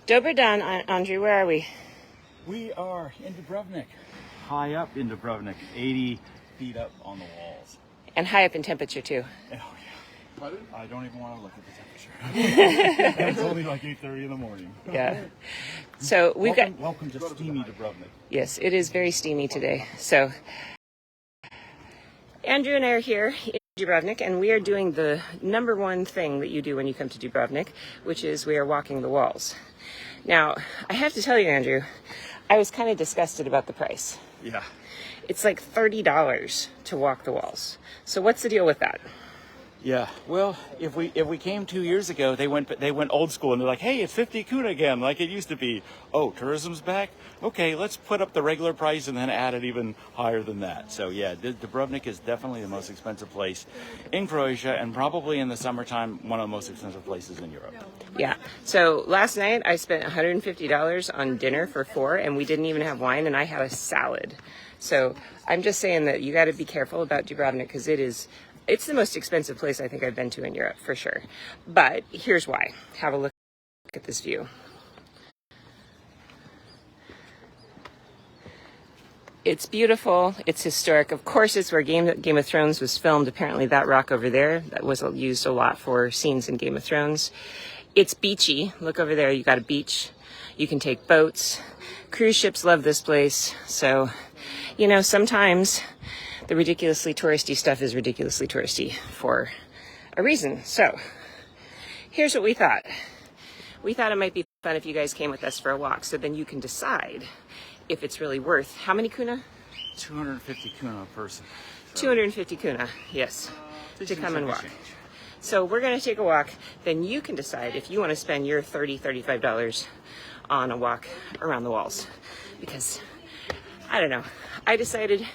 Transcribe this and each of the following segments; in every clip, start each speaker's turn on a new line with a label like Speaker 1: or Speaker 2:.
Speaker 1: Dober dan, Andrew, where are we?
Speaker 2: We are in Dubrovnik, high up in Dubrovnik, 80 feet up on the walls.
Speaker 1: And high up in temperature, too.
Speaker 2: Oh, yeah. I don't even want to look at the temperature. It's only like 8:30 in the morning.
Speaker 1: Yeah. So we've
Speaker 2: Welcome to steamy Dubrovnik.
Speaker 1: Yes, it is very steamy today. So Andrew and I are here in Dubrovnik, and we are doing the number one thing that you do when you come to Dubrovnik, which is we are walking the walls. Now, I have to tell you, Andrew, I was kind of disgusted about the price.
Speaker 2: Yeah.
Speaker 1: It's like $30 to walk the walls. So what's the deal with that?
Speaker 2: Yeah. Well, if we came 2 years ago, they went old school and they're like, hey, it's 50 kuna again, like it used to be. Oh, tourism's back? Okay, let's put up the regular price and then add it even higher than that. So yeah, Dubrovnik is definitely the most expensive place in Croatia, and probably in the summertime, one of the most expensive places in Europe.
Speaker 1: Yeah. So last night I spent $150 on dinner for 4, and we didn't even have wine, and I had a salad. So I'm just saying that you got to be careful about Dubrovnik, because it's the most expensive place I think I've been to in Europe, for sure. But here's why. Have a look at this view. It's beautiful. It's historic. Of course, it's where Game of Thrones was filmed. Apparently, that rock over there, that was used a lot for scenes in Game of Thrones. It's beachy. Look over there. You got a beach. You can take boats. Cruise ships love this place. So, you know, sometimes the ridiculously touristy stuff is ridiculously touristy for a reason. So here's what we thought. We thought it might be fun if you guys came with us for a walk, so then you can decide if it's really worth, how many kuna?
Speaker 2: 250 kuna a person. So
Speaker 1: 250 kuna, yes, to come and walk. So we're going to take a walk. Then you can decide if you want to spend your $30, $35 on a walk around the walls. Because, I don't know, I decided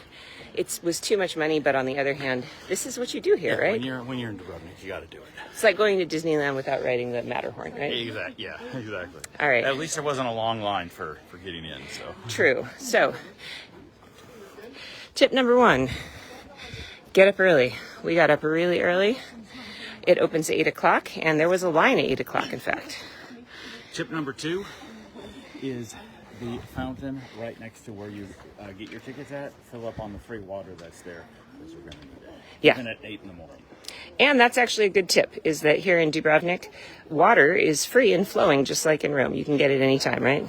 Speaker 1: it was too much money, but on the other hand, this is what you do here, right?
Speaker 2: When you're in Dubrovnik, you got to do it.
Speaker 1: It's like going to Disneyland without riding the Matterhorn, right?
Speaker 2: Exactly. Yeah, exactly.
Speaker 1: All right.
Speaker 2: At least there wasn't a long line for getting in. So
Speaker 1: true. So, tip number 1: get up early. We got up really early. It opens at 8 o'clock, and there was a line at 8 o'clock, in fact.
Speaker 2: Tip number 2 is the fountain right next to where you get your tickets at. Fill up on the free water that's there, because we're going to need it.
Speaker 1: Yeah.
Speaker 2: Even at 8 in the morning.
Speaker 1: And that's actually a good tip, is that here in Dubrovnik, water is free and flowing, just like in Rome. You can get it anytime, right?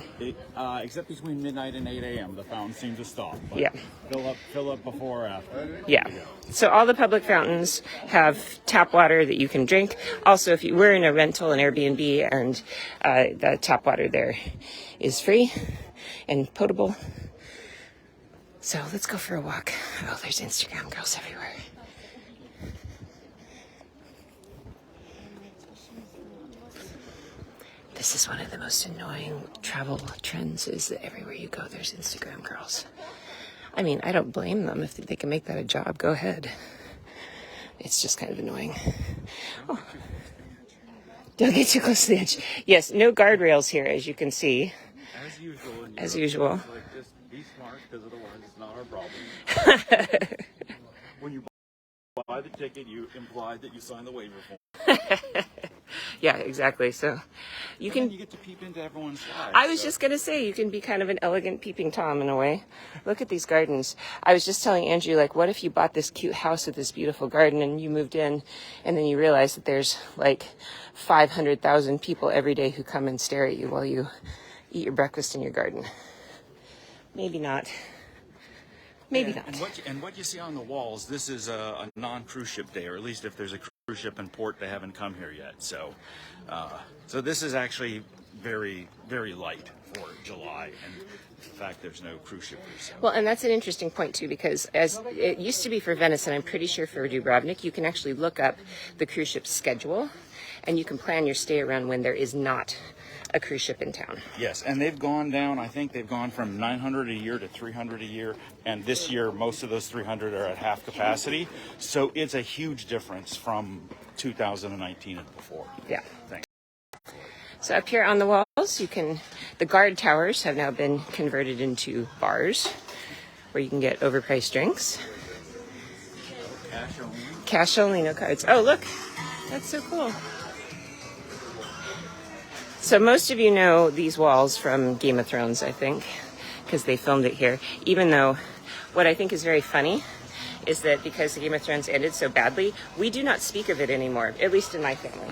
Speaker 2: Except between midnight and 8 a.m. The fountain seems to stop. But
Speaker 1: yeah.
Speaker 2: Fill up before or after.
Speaker 1: Yeah. So all the public fountains have tap water that you can drink. Also, if we're in a rental, an Airbnb, and the tap water there is free and potable. So let's go for a walk. Oh, there's Instagram girls everywhere. This is one of the most annoying travel trends, is that everywhere you go, there's Instagram girls. I mean, I don't blame them. If they can make that a job, go ahead. It's just kind of annoying. Oh. Don't get too close to the edge. Yes, no guardrails here, as you can see. As usual.
Speaker 2: Like, just be smart, because otherwise it's not our problem. When you buy the ticket, you imply that you signed the waiver form.
Speaker 1: Yeah, exactly. So you
Speaker 2: get to peep into everyone's lives.
Speaker 1: I was just going to say, you can be kind of an elegant peeping Tom in a way. Look at these gardens. I was just telling Andrew, like, what if you bought this cute house with this beautiful garden and you moved in, and then you realize that there's like 500,000 people every day who come and stare at you while you eat your breakfast in your garden. Maybe not. Maybe not.
Speaker 2: And what you see on the walls, this is a non-cruise ship day, or at least if there's a cruise ship in port, they haven't come here yet. So this is actually very, very light for July. And in fact, there's no cruise ship here. So.
Speaker 1: Well, and that's an interesting point, too, because as it used to be for Venice, and I'm pretty sure for Dubrovnik, you can actually look up the cruise ship schedule, and you can plan your stay around when there is not a cruise ship in town.
Speaker 2: Yes, and they've gone down. I think they've gone from 900 a year to 300 a year, and this year most of those 300 are at half capacity. So it's a huge difference from 2019 and before.
Speaker 1: Yeah.
Speaker 2: Thanks.
Speaker 1: So up here on the walls, the guard towers have now been converted into bars where you can get overpriced drinks.
Speaker 2: Cash only.
Speaker 1: Cash only, no cards. Oh, look, that's so cool. So most of you know these walls from Game of Thrones, I think, because they filmed it here. Even though what I think is very funny is that because the Game of Thrones ended so badly, we do not speak of it anymore, at least in my family.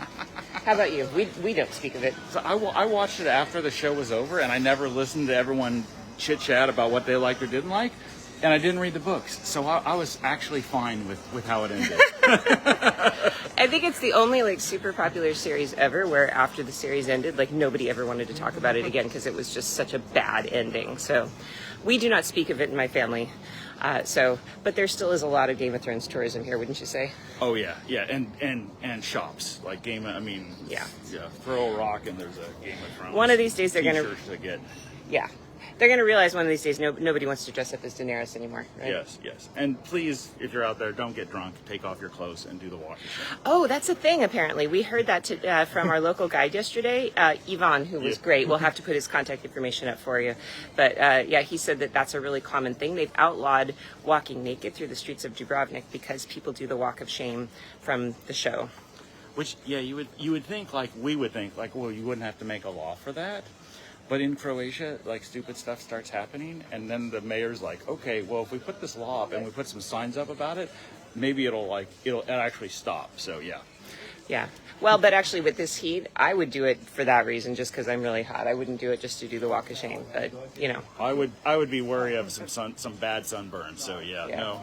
Speaker 1: How about you? We don't speak of it.
Speaker 2: So I watched it after the show was over, and I never listened to everyone chit-chat about what they liked or didn't like, and I didn't read the books. So I was actually fine with how it ended.
Speaker 1: I think it's the only like super popular series ever where after the series ended, like nobody ever wanted to talk about it again because it was just such a bad ending. So we do not speak of it in my family. But there still is a lot of Game of Thrones tourism here, wouldn't you say?
Speaker 2: Oh yeah, and shops like yeah. Throw a rock and there's a Game of Thrones.
Speaker 1: One of these days they're gonna
Speaker 2: get.
Speaker 1: Yeah, they're gonna realize one of these days nobody wants to dress up as Daenerys anymore, right?
Speaker 2: Yes, and please, if you're out there, don't get drunk. Take off your clothes and do the walking.
Speaker 1: Oh, that's a thing. Apparently, we heard that from our local guide yesterday, Yvonne, who was great. We'll have to put his contact information up for you. But yeah, he said that that's a really common thing. They've outlawed walking naked through the streets of Dubrovnik because people do the walk of shame from the show.
Speaker 2: Which, yeah, you would think we would think well, you wouldn't have to make a law for that. But in Croatia, like stupid stuff starts happening, and then the mayor's like, okay, well, if we put this law up and we put some signs up about it, maybe it'll actually stop. So yeah.
Speaker 1: Yeah. Well, but actually with this heat, I would do it for that reason, just because I'm really hot. I wouldn't do it just to do the walk of shame, but you know.
Speaker 2: I would be wary of some bad sunburn. So yeah. No.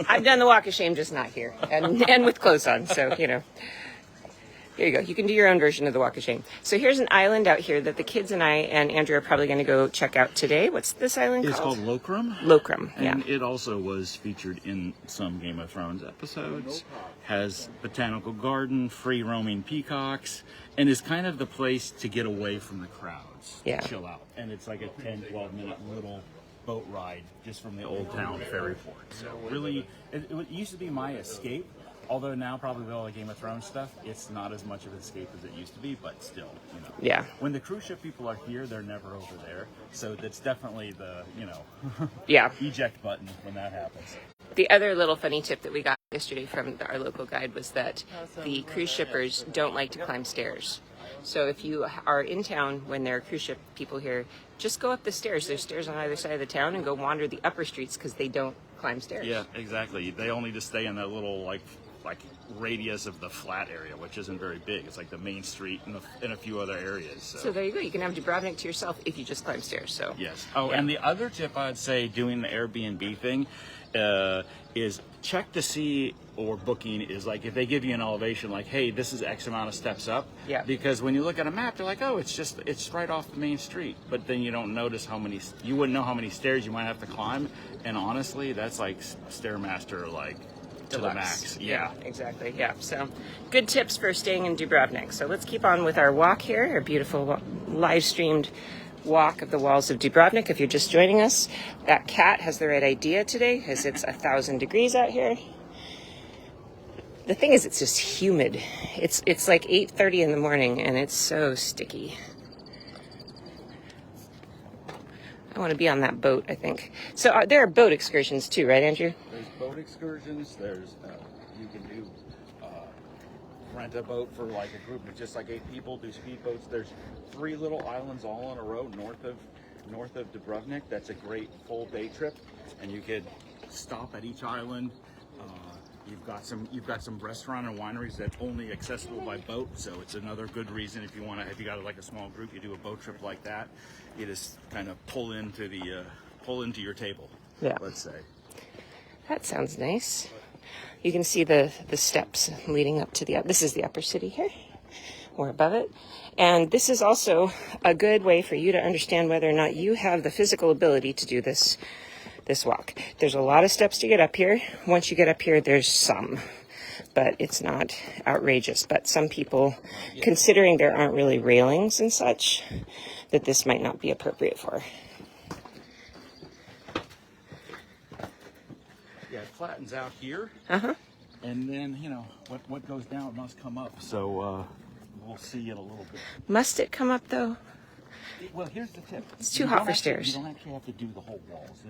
Speaker 1: I've done the walk of shame, just not here, and with clothes on. So you know. Here you go. You can do your own version of the walk of shame. So here's an island out here that the kids and I and Andrew are probably going to go check out today. What's this island called?
Speaker 2: It's called Lokram.
Speaker 1: Lokram, yeah.
Speaker 2: And it also was featured in some Game of Thrones episodes. Has botanical garden, free roaming peacocks, and is kind of the place to get away from the crowds.
Speaker 1: Yeah.
Speaker 2: To chill out. And it's like a 10, 12-minute little boat ride just from the old town ferry port. So really, it used to be my escape. Although now, probably with all the Game of Thrones stuff, it's not as much of an escape as it used to be, but still, you know.
Speaker 1: Yeah.
Speaker 2: When the cruise ship people are here, they're never over there. So that's definitely the,
Speaker 1: Yeah.
Speaker 2: eject button when that happens.
Speaker 1: The other little funny tip that we got yesterday from our local guide was that the cruise shippers don't like to climb stairs. So if you are in town when there are cruise ship people here, just go up the stairs. There's stairs on either side of the town and go wander the upper streets because they don't climb stairs.
Speaker 2: Yeah, exactly. They only just stay in that little, like radius of the flat area, which isn't very big. It's like the main street and a few other areas. So
Speaker 1: there you go. You can have Dubrovnik to yourself if you just climb stairs. So
Speaker 2: yes. Oh, yeah. And the other tip I'd say doing the Airbnb thing is check to see, or booking is like if they give you an elevation like, hey, this is X amount of steps up.
Speaker 1: Yeah.
Speaker 2: Because when you look at a map, they're like, oh, it's right off the main street. But then you don't notice you wouldn't know how many stairs you might have to climb. And honestly, that's like Stairmaster, like to the max.
Speaker 1: Yeah, exactly. Yeah. So good tips for staying in Dubrovnik. So let's keep on with our walk here, our beautiful live streamed walk of the walls of Dubrovnik. If you're just joining us, that cat has the right idea today because it's 1,000 degrees out here. The thing is, it's just humid. It's like 8:30 in the morning and it's so sticky. I want to be on that boat, I think. So there are boat excursions too, right, Andrew?
Speaker 2: There's boat excursions. There's you can do rent a boat for like a group of just like 8 people. Do speedboats. There's 3 little islands all on a row north of Dubrovnik. That's a great full day trip, and you could stop at each island. You've got some restaurant and wineries that only accessible by boat, so it's another good reason if you got like a small group, you do a boat trip like that. You just kind of pull into your table.
Speaker 1: Yeah.
Speaker 2: Let's say.
Speaker 1: That sounds nice. You can see the steps leading up to this is the upper city here. We're above it. And this is also a good way for you to understand whether or not you have the physical ability to do this walk. There's a lot of steps to get up here. Once you get up here, there's some, but it's not outrageous. But some people, considering there aren't really railings and such, that this might not be appropriate for.
Speaker 2: Yeah, it flattens out here.
Speaker 1: Uh-huh.
Speaker 2: And then, what goes down must come up. So we'll see in a little bit.
Speaker 1: Must it come up, though?
Speaker 2: Well, here's the tip.
Speaker 1: It's too hot for stairs.
Speaker 2: You don't actually have to do the whole walls.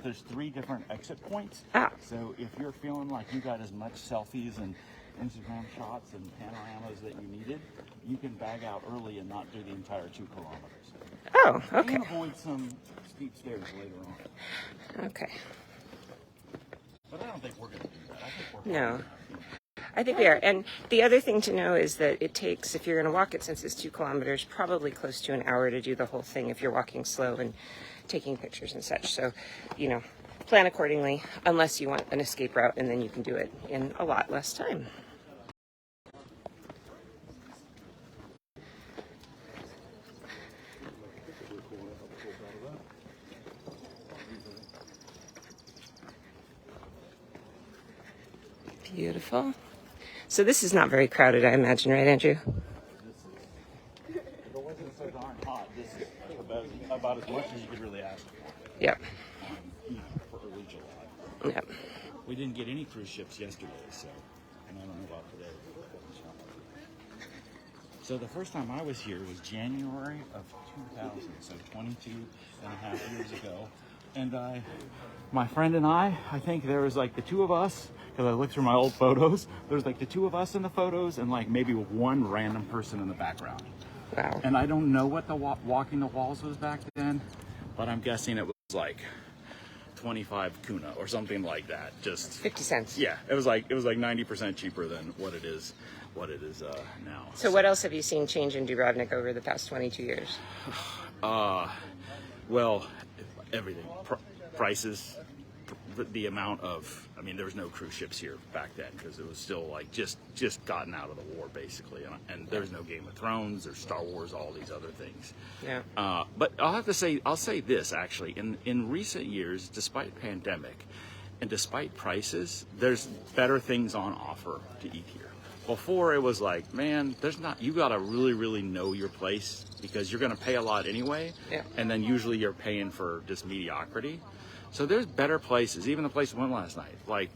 Speaker 2: There's 3 different exit points.
Speaker 1: Ah.
Speaker 2: So if you're feeling like you got as much selfies and Instagram shots and panoramas that you needed, you can bag out early and not do the entire 2 kilometers.
Speaker 1: Oh, okay.
Speaker 2: And avoid some steep stairs later on.
Speaker 1: Okay.
Speaker 2: But I don't think we're going to do that. I think we're
Speaker 1: No. I think we are. And the other thing to know is that it takes, if you're going to walk it, since it's 2 kilometers, probably close to an hour to do the whole thing if you're walking slow and taking pictures and such. So, you know, plan accordingly, unless you want an escape route, and then you can do it in a lot less time. Beautiful. So this is not very crowded, I imagine, right, Andrew?
Speaker 2: If it wasn't so darn hot, this is about as much as you could really ask for.
Speaker 1: Yep.
Speaker 2: For early July.
Speaker 1: Yep.
Speaker 2: We didn't get any cruise ships yesterday, so, and I don't know about today. So the first time I was here was January of 2000, so 22 and a half years ago. And my friend and I think there was like the two of us, because I looked through my old photos, there's like the two of us in the photos and like maybe one random person in the background.
Speaker 1: Wow.
Speaker 2: And I don't know what the walking the walls was back then, but I'm guessing it was like 25 kuna or something like that. Just
Speaker 1: 50 cents.
Speaker 2: Yeah, it was like 90% cheaper than what it is now.
Speaker 1: So what else have you seen change in Dubrovnik over the past 22 years?
Speaker 2: Well, everything. Prices, the amount of, I mean, there was no cruise ships here back then because it was still like just gotten out of the war basically, and there's no Game of Thrones or Star Wars, all these other things.
Speaker 1: Yeah.
Speaker 2: But I'll say this actually, in recent years, despite pandemic and despite prices, there's better things on offer to eat here. Before it was like, man, you gotta really, really know your place because you're gonna pay a lot anyway.
Speaker 1: Yeah.
Speaker 2: And then usually you're paying for just mediocrity. So there's better places, even the place we went last night. Like,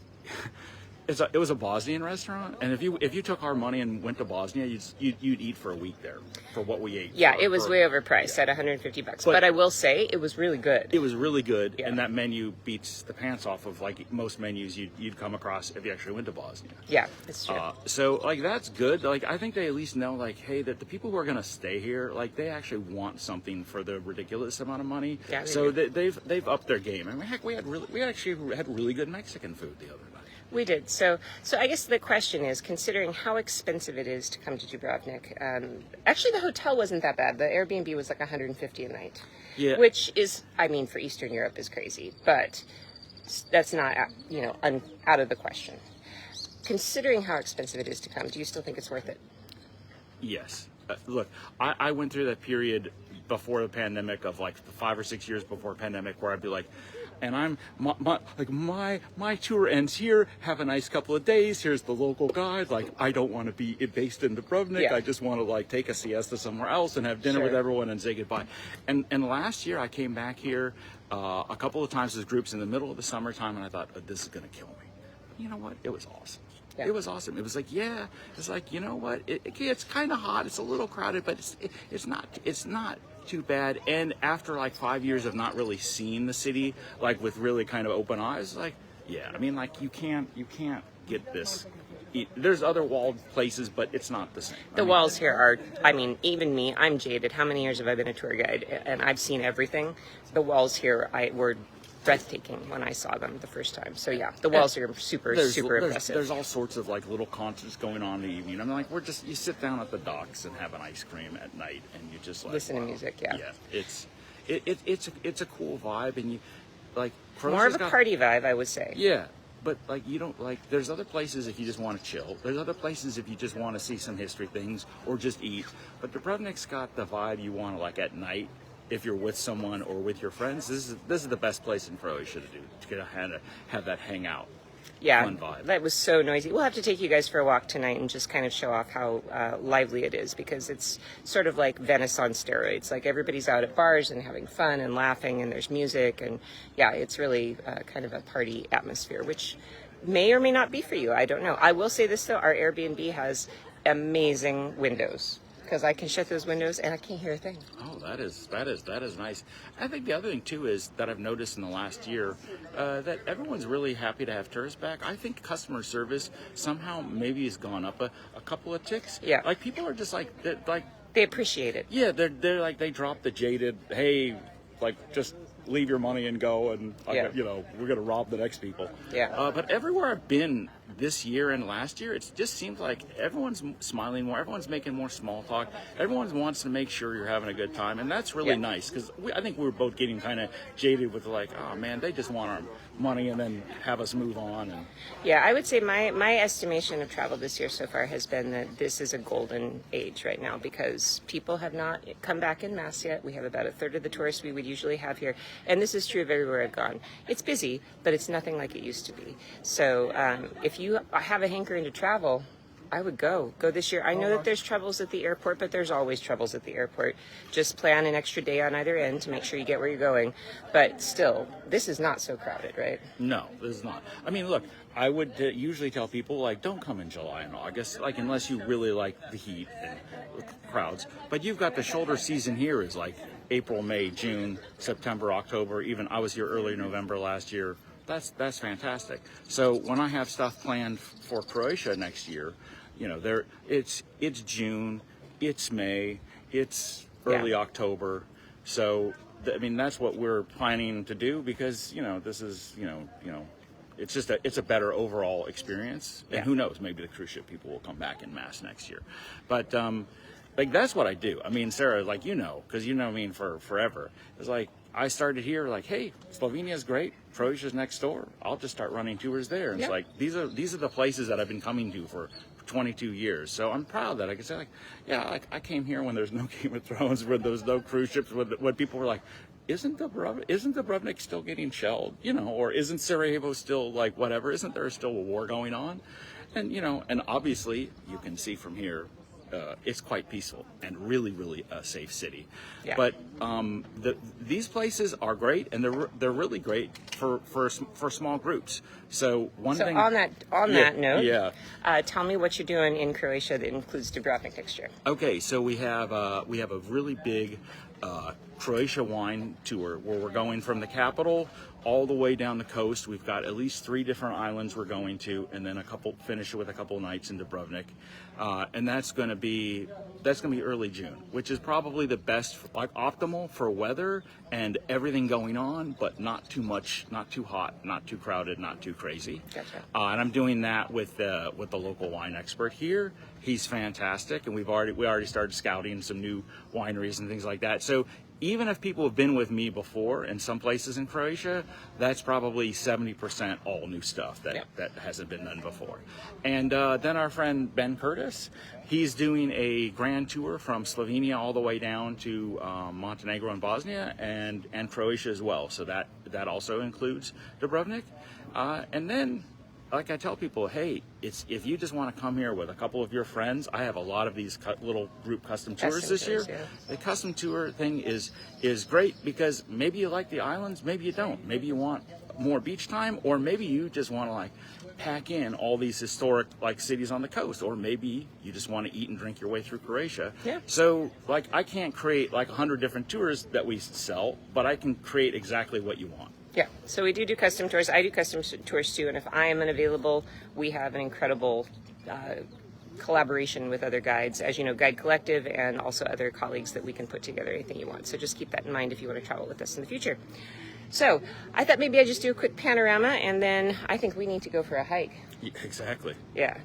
Speaker 2: it was a Bosnian restaurant, and if you took our money and went to Bosnia, you'd eat for a week there for what we ate.
Speaker 1: Yeah, it was way overpriced at $150. But I will say it was really good.
Speaker 2: It was really good,
Speaker 1: Yeah.
Speaker 2: and that menu beats the pants off of like most menus you'd come across if you actually went to Bosnia.
Speaker 1: Yeah, it's true.
Speaker 2: So like that's good. Like I think they at least know like, hey, that the people who are gonna stay here, like they actually want something for the ridiculous amount of money.
Speaker 1: Yeah,
Speaker 2: so they've upped their game. I mean, heck, we actually had really good Mexican food the other night.
Speaker 1: We did. So I guess the question is, considering how expensive it is to come to Dubrovnik, actually the hotel wasn't that bad. The Airbnb was like $150 a night,
Speaker 2: Yeah.
Speaker 1: which is, I mean, for Eastern Europe is crazy, but that's not, out of the question. Considering how expensive it is to come, do you still think it's worth it?
Speaker 2: Yes. Look, I went through that period before the pandemic of like 5 or 6 years before pandemic where I'd be like, and I'm my tour ends here. Have a nice couple of days. Here's the local guide. Like I don't want to be based in Dubrovnik.
Speaker 1: Yeah.
Speaker 2: I just want to like take a siesta somewhere else and have dinner with everyone and say goodbye. And last year I came back here a couple of times as groups in the middle of the summertime, and I thought, oh, this is gonna kill me. You know what? It was awesome. Yeah. It was awesome. It was like, yeah, it's like, you know what? It's kind of hot. It's a little crowded, but it's not too bad. And after like 5 years of not really seeing the city, like with really kind of open eyes, like, yeah, I mean, like you can't get this. There's other walled places, but it's not the same.
Speaker 1: The walls here are, I mean, even me, I'm jaded. How many years have I been a tour guide? And I've seen everything. The walls here were breathtaking when I saw them the first time. So yeah, the walls are super impressive.
Speaker 2: There's all sorts of like little concerts going on in the evening. I mean, like you sit down at the docks and have an ice cream at night, and you just like
Speaker 1: listen to music. Yeah,
Speaker 2: it's a cool vibe, and you like
Speaker 1: more of a party vibe, I would say.
Speaker 2: Yeah, but like you don't like. There's other places if you just want to chill. There's other places if you just want to see some history things or just eat. But Dubrovnik's got the vibe you want to like at night. If you're with someone or with your friends, this is the best place in Croatia to have that hangout.
Speaker 1: Yeah,
Speaker 2: fun vibe.
Speaker 1: That was so noisy. We'll have to take you guys for a walk tonight and just kind of show off how lively it is, because it's sort of like Venice on steroids. Like everybody's out at bars and having fun and laughing, and there's music, and yeah, it's really kind of a party atmosphere, which may or may not be for you. I don't know. I will say this though, our Airbnb has amazing windows. because I can shut those windows and I can't hear a thing.
Speaker 2: Oh, that is nice. I think the other thing too is that I've noticed in the last year that everyone's really happy to have tourists back. I think customer service somehow maybe has gone up a couple of ticks.
Speaker 1: Yeah.
Speaker 2: Like people are just like
Speaker 1: They appreciate it.
Speaker 2: yeah, they're like they drop the jaded, hey, like just leave your money and go, and you know, we're gonna rob the next people.
Speaker 1: Yeah.
Speaker 2: But everywhere I've been this year and last year, it just seems like everyone's smiling more, everyone's making more small talk, everyone wants to make sure you're having a good time, and that's really nice, because I think we were both getting kind of jaded with like, oh man, they just want our money and then have us move on. And
Speaker 1: Yeah, I would say my estimation of travel this year so far has been that this is a golden age right now, because people have not come back en masse yet. We have about a third of the tourists we would usually have here, and this is true of everywhere I've gone. It's busy, but it's nothing like it used to be. So if you have a hankering to travel, I would go this year. I know that there's troubles at the airport, but there's always troubles at the airport. Just plan an extra day on either end to make sure you get where you're going. But still, this is not so crowded, right?
Speaker 2: no, this is not. I mean, look, I would usually tell people like, don't come in July and August, like unless you really like the heat and the crowds. But you've got the shoulder season here is like April, May, June, September, October. Even I was here early November last year. That's fantastic. So when I have stuff planned for Croatia next year, you know, it's June, it's May, it's early October. So I mean, that's what we're planning to do, because you know, this is you know, it's just it's a better overall experience. And who knows, maybe the cruise ship people will come back en masse next year. But like that's what I do. I mean, Sarah, like you know, because you know me for forever. It's like I started here, like, hey, Slovenia's great, Croatia's next door. I'll just start running tours there. And it's like these are the places that I've been coming to for 22 years. So I'm proud that I can say, like, yeah, like I came here when there's no Game of Thrones, when there was no cruise ships, when people were like, isn't Dubrovnik still getting shelled, you know, or isn't Sarajevo still like whatever? Isn't there still a war going on? And you know, and obviously you can see from here. It's quite peaceful and really, really a safe city. Yeah. But these places are great, and they're really great for small groups. So on that note,
Speaker 1: tell me what you're doing in Croatia that includes Dubrovnik next year.
Speaker 2: Okay, so we have a really big Croatia wine tour where we're going from the capital all the way down the coast. We've got at least 3 different islands we're going to, and then finish it with a couple nights in Dubrovnik, and that's going to be early June, which is probably the best, like optimal for weather and everything going on, but not too much, not too hot, not too crowded, not too crazy.
Speaker 1: Gotcha.
Speaker 2: And I'm doing that with the local wine expert here. He's fantastic, and we already started scouting some new wineries and things like that. So even if people have been with me before in some places in Croatia, that's probably 70% all new stuff that hasn't been done before. And then our friend Ben Curtis, he's doing a grand tour from Slovenia all the way down to Montenegro and Bosnia, and Croatia as well. So that also includes Dubrovnik. And then, like I tell people, hey, if you just want to come here with a couple of your friends, I have a lot of these little group custom tours this year. Yeah. The custom tour thing is great, because maybe you like the islands, maybe you don't. Maybe you want more beach time, or maybe you just want to like pack in all these historic like cities on the coast, or maybe you just want to eat and drink your way through Croatia. Yeah. So like I can't create like 100 different tours that we sell, but I can create exactly what you want.
Speaker 1: Yeah, so we do custom tours. I do custom tours too, and if I am unavailable, we have an incredible collaboration with other guides, as you know, Guide Collective, and also other colleagues that we can put together anything you want. So just keep that in mind if you want to travel with us in the future. So I thought maybe I'd just do a quick panorama, and then I think we need to go for a hike.
Speaker 2: Yeah, exactly.
Speaker 1: Yeah.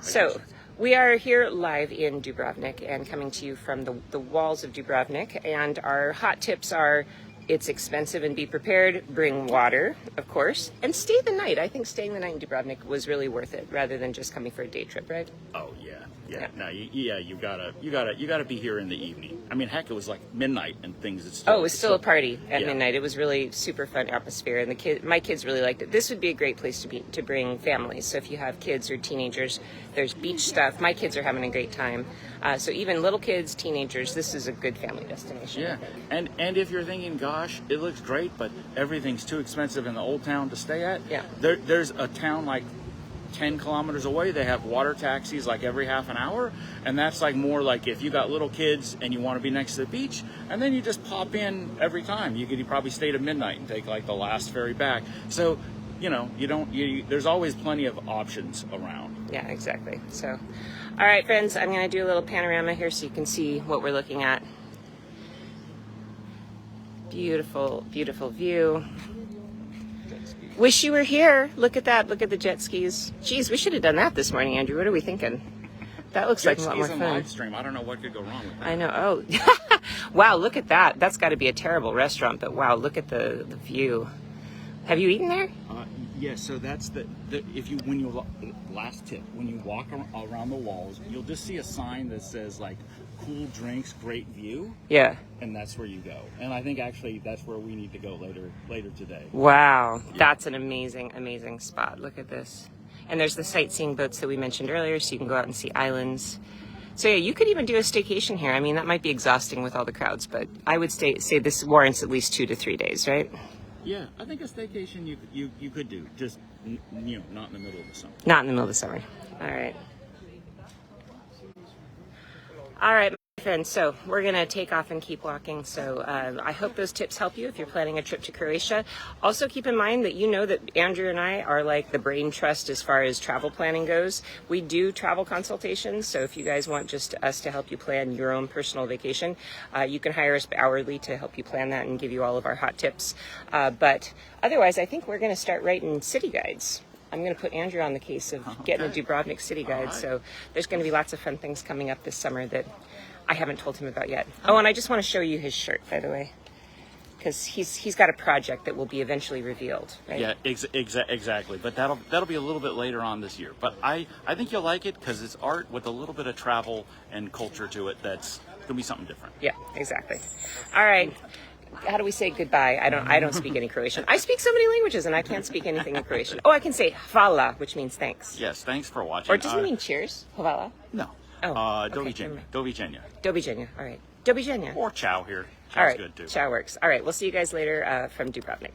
Speaker 1: So we are here live in Dubrovnik and coming to you from the walls of Dubrovnik, and our hot tips are: it's expensive and be prepared. Bring water, of course, and stay the night. I think staying the night in Dubrovnik was really worth it, rather than just coming for a day trip, right?
Speaker 2: Oh yeah. No, you gotta be here in the evening. I mean, heck, it was like midnight and things. It was
Speaker 1: still a party at midnight. It was really super fun atmosphere, and my kids really liked it. This would be a great place to bring families. So if you have kids or teenagers, there's beach stuff. My kids are having a great time. So even little kids, teenagers, this is a good family destination.
Speaker 2: Yeah, and if you're thinking, gosh, it looks great, but everything's too expensive in the old town to stay at. Yeah, there's a town like 10 kilometers away, they have water taxis like every half an hour, and that's like more like if you got little kids and you want to be next to the beach, and then you just pop in every time. You could probably stay to midnight and take like the last ferry back. So, you know, there's always plenty of options around.
Speaker 1: Yeah, exactly. So, all right, friends, I'm going to do a little panorama here so you can see what we're looking at. Beautiful, beautiful view. Wish you were here. Look at that. Look at the jet skis. Geez, we should have done that this morning, Andrew. What are we thinking? That looks like a lot more fun.
Speaker 2: Live stream. I don't know what could go wrong with that.
Speaker 1: I know. Oh, wow. Look at that. That's got to be a terrible restaurant, but wow, look at the view. Have you eaten there?
Speaker 2: Yeah, so that's when you last tip, when you walk around the walls, you'll just see a sign that says like cool drinks, great view.
Speaker 1: Yeah.
Speaker 2: And that's where you go. And I think actually that's where we need to go later today.
Speaker 1: Wow. Yeah. That's an amazing, amazing spot. Look at this. And there's the sightseeing boats that we mentioned earlier, so you can go out and see islands. So yeah, you could even do a staycation here. I mean, that might be exhausting with all the crowds, but I would say this warrants at least 2 to 3 days, right?
Speaker 2: Yeah, I think a staycation you could do, just not in the middle of the summer.
Speaker 1: Not in the middle of the summer. All right. All right, my friends. So we're gonna take off and keep walking. So I hope those tips help you if you're planning a trip to Croatia. Also, keep in mind that you know that Andrew and I are like the brain trust as far as travel planning goes. We do travel consultations. So if you guys want just us to help you plan your own personal vacation, you can hire us hourly to help you plan that and give you all of our hot tips. But otherwise, I think we're going to start writing city guides. I'm going to put Andrew on the case of getting a Dubrovnik city guide. Right. So there's going to be lots of fun things coming up this summer that I haven't told him about yet. Oh, and I just want to show you his shirt, by the way, because he's got a project that will be eventually revealed. Right?
Speaker 2: Yeah, exactly. But that'll be a little bit later on this year. But I think you'll like it because it's art with a little bit of travel and culture to it. That's going to be something different.
Speaker 1: Yeah, exactly. All right. How do we say goodbye? I don't speak any Croatian. I speak so many languages and I can't speak anything in Croatian. Oh, I can say hvala, which means thanks.
Speaker 2: Yes, thanks for watching.
Speaker 1: Or doesn't it mean cheers? Hvala?
Speaker 2: No.
Speaker 1: Oh,
Speaker 2: Doviđenja. Doviđenja.
Speaker 1: Doviđenja. All right. Doviđenja.
Speaker 2: Or ciao here. Ciao's
Speaker 1: All right.
Speaker 2: Good too.
Speaker 1: Ciao works. All right. We'll see you guys later from Dubrovnik.